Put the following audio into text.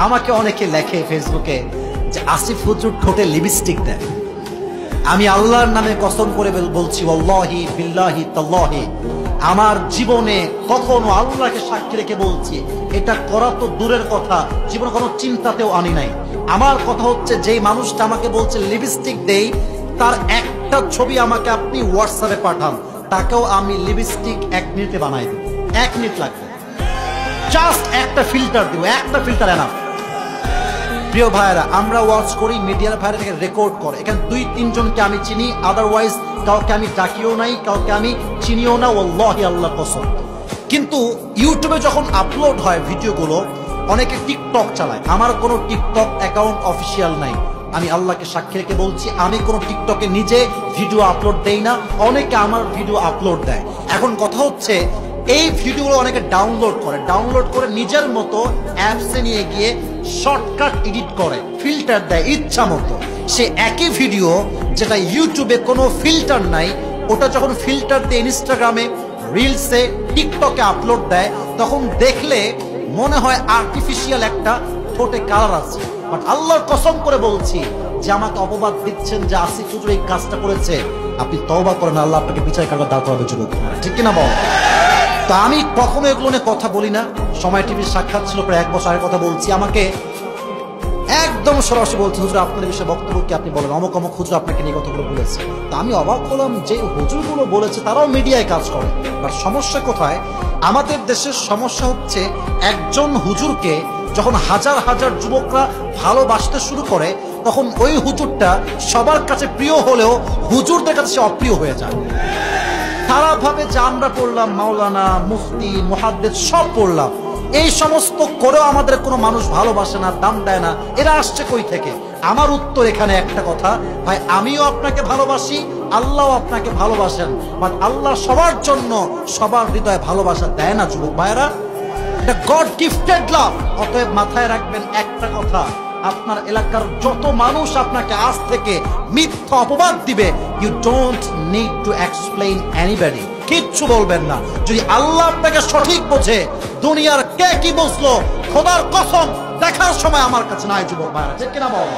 আমাকে অনেকে লেখে ফেসবুকে যে আসিফ হুজুর ঠোঁটে লিপস্টিক দেয়। আমি আল্লাহর নামে কসম করে বলছি, ওয়াল্লাহি বিল্লাহি তাল্লাহি, আমার জীবনে কখনো আল্লাহকে সাক্ষী রেখে বলছি এটা করা তো দূরের কথা, জীবনে কোনো চিন্তাতেও আনি নাই। আমার কথা হচ্ছে, যেই মানুষটা আমাকে বলছে লিপস্টিক দেই, তার একটা ছবি আমাকে আপনি হোয়াটসঅ্যাপে পাঠান, তাকেও আমি লিপস্টিক 1 মিনিটে বানাই দেব। 1 মিনিট লাগবে, জাস্ট একটা ফিল্টার দিব, একটা ফিল্টার এনাফ। প্রিয় ভাইরা, আমরা ওয়াচ করি, মিডিয়ার ভাইরা রেকর্ড করে, এখানে 2-3 জনকে আমি চিনি, আদারওয়াইজ কাউকে আমি ডাকিও নাই, কাউকে আমি চিনিও না, ওয়াল্লাহি আল্লাহ কসম। কিন্তু ইউটিউবে যখন আপলোড হয় ভিডিওগুলো, অনেকে টিকটক চালায়, আমার কোনো টিকটক অ্যাকাউন্ট অফিসিয়াল নাই। আমি আল্লাহকে সাক্ষী রেখে বলছি, আমি কোনো টিকটকে নিজে ভিডিও আপলোড দেই না, অনেকে আমার ভিডিও আপলোড দেয়। এখন কথা হচ্ছে, এই ভিডিওগুলো অনেকে ডাউনলোড করে নিজের মতো অ্যাপসে নিয়ে গিয়ে শর্টকাট এডিট করে, ফিল্টার দেয় ইচ্ছা মতো। সে একই ভিডিও যেটা ইউটিউবে কোনো ফিল্টার নাই, ওটা যখন ফিল্টার দিয়ে ইনস্টাগ্রামে, রিলসে, টিকটকে আপলোড দেয়, তখন দেখলে মনে হয় আর্টিফিশিয়াল একটা ঠোঁটে কালার আছে। বাট আল্লাহর কসম করে বলছি যে আমাকে অপবাদ দিচ্ছেন যে আসিফ হুজুর এই কাজটা করেছে, আপনি তওবা করেন, আল্লাহ আপনাকে বিচার করবার দাঁড় করাবে যুবক, ঠিক কিনা বল? তো আমি কখনো এগুলো নিয়ে কথা বলি না। সময় টিভির সাক্ষাৎ ছিল প্রায় 1 বছর আগের কথা বলছি, আমাকে একদম সরাসরি বলছে, হুজুর আপনাদের বিষয়ে বক্তব্য কি আপনি বলেন, অমুক অমুক হুজুর আপনাকে নিয়ে কথাগুলো বলেছে। তো আমি অবাক হলাম যে হুজুরগুলো বলেছে তারাও মিডিয়ায় কাজ করে। বাট সমস্যা কোথায়? আমাদের দেশের সমস্যা হচ্ছে, একজন হুজুরকে যখন হাজার হাজার যুবকরা ভালোবাসতে শুরু করে, তখন ওই হুজুরটা সবার কাছে প্রিয় হলেও হুজুরদের কাছে সে অপ্রিয় হয়ে যায়। তারা ভাবে যে আমরা পড়লাম মাওলানা, মুফতি, মুহাদ্দিস সব পড়লাম, এই সমস্ত করেও আমাদের কোনো মানুষ ভালোবাসে না, দাম দেয় না, এরা আসছে কই থেকে? আমার উত্তর এখানে একটা কথা, ভাই আমিও আপনাকে ভালোবাসি, আল্লাহ আপনাকে ভালোবাসেন, বাট আল্লাহ সবার জন্য সবার হৃদয়ে ভালোবাসা দেয় না যুবক ভাইরা, এটা গড গিফটেড লাভ। অতএব মাথায় রাখবেন একটা কথা, আপনার এলাকার যত মানুষ আপনাকে আজ থেকে মিথ্যা অপবাদ দিবে, you don't need to explain anybody, কিচ্ছু বলবেন না। যদি আল্লাহ আপনাকে সঠিক বোঝে, দুনিয়ার কে কি বুঝলো খোদার কসম দেখার সময় আমার কাছে নাই যুবক ভাইরা, ঠিক কিনা বল?